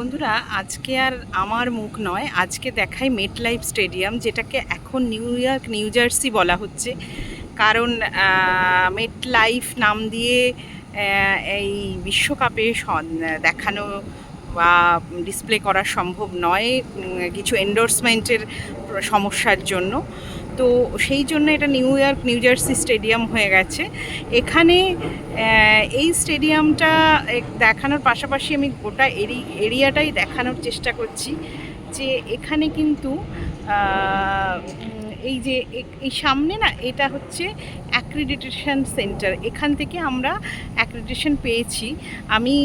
বন্ধুরা, আজকে আর আমার মুখ নয়, আজকে দেখাই মেটলাইফ স্টেডিয়াম, যেটাকে এখন নিউ ইয়র্ক নিউ জার্সি বলা হচ্ছে। কারণ মেটলাইফ নাম দিয়ে এই বিশ্বকাপে দেখানো বা ডিসপ্লে করা সম্ভব নয় কিছু এন্ডোর্সমেন্টের সমস্যার জন্য। তো সেই জন্য এটা new York new jersey stadium হয়ে গেছে। এখানে এই স্টেডিয়ামটা দেখানোর পাশাপাশি আমি গোটা এরিয়াটাই দেখানোর চেষ্টা করছি যে এখানে কিন্তু এই যে এই সামনে না, এটা হচ্ছে অ্যাক্রিডিটেশন সেন্টার। এখান থেকে আমরা অ্যাক্রিডিটেশন পেয়েছি। আমি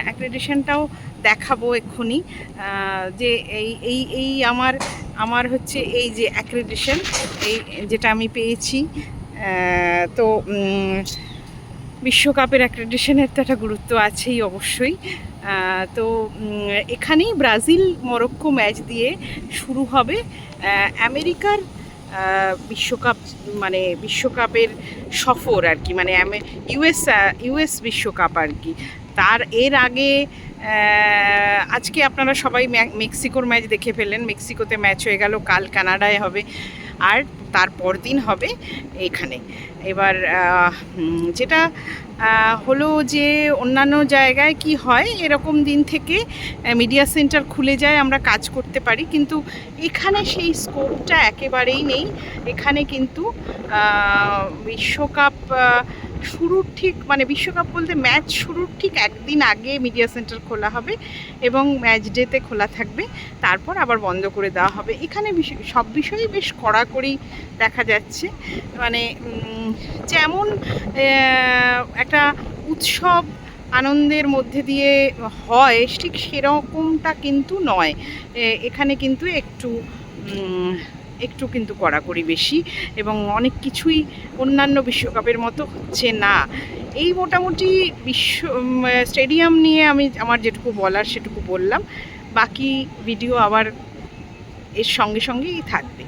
অ্যাক্রিডিটেশনটাও দেখাবো এক্ষুনি, যে এই এই এই আমার হচ্ছে এই যে অ্যাক্রিডিটেশন, এই যেটা আমি পেয়েছি। তো বিশ্বকাপের অ্যাক্রিডিটেশনের তো একটা গুরুত্ব আছেই অবশ্যই। তো এখানেই ব্রাজিল মরক্কো ম্যাচ দিয়ে শুরু হবে আমেরিকার বিশ্বকাপ, মানে বিশ্বকাপের সফর আর কি, মানে ইউএস বিশ্বকাপ আর কি। এর আগে আজকে আপনারা সবাই মেক্সিকোর ম্যাচ দেখে ফেললেন। মেক্সিকোতে ম্যাচ হয়ে গেল, কাল কানাডায় হবে, আর তারপর দিন হবে এখানে। এবার যেটা হলো যে অন্যান্য জায়গায় কি হয়, এরকম দিন থেকে মিডিয়া সেন্টার খুলে যায়, আমরা কাজ করতে পারি, কিন্তু এখানে সেই স্কোপটা একেবারেই নেই। এখানে কিন্তু বিশ্বকাপ শুরুর ঠিক, মানে বিশ্বকাপ বলতে ম্যাচ শুরুর ঠিক একদিন আগে মিডিয়া সেন্টার খোলা হবে এবং ম্যাচ ডেতে খোলা থাকবে, তারপর আবার বন্ধ করে দেওয়া হবে। এখানে সব বিষয়ই বেশ কড়াকড়ি দেখা যাচ্ছে, মানে যেমন একটা উৎসব আনন্দের মধ্যে দিয়ে হয় ঠিক সেরকমটা কিন্তু নয়। এখানে কিন্তু একটু কিন্তু কড়াকড়ি বেশি, এবং অনেক কিছুই অন্যান্য বিশ্বকাপের মতো হচ্ছে না। এই মোটামুটি স্টেডিয়াম নিয়ে আমি আমার যেটুকু বলার সেটুকু বললাম। বাকি ভিডিও আবার এর সঙ্গে সঙ্গেই থাকবে।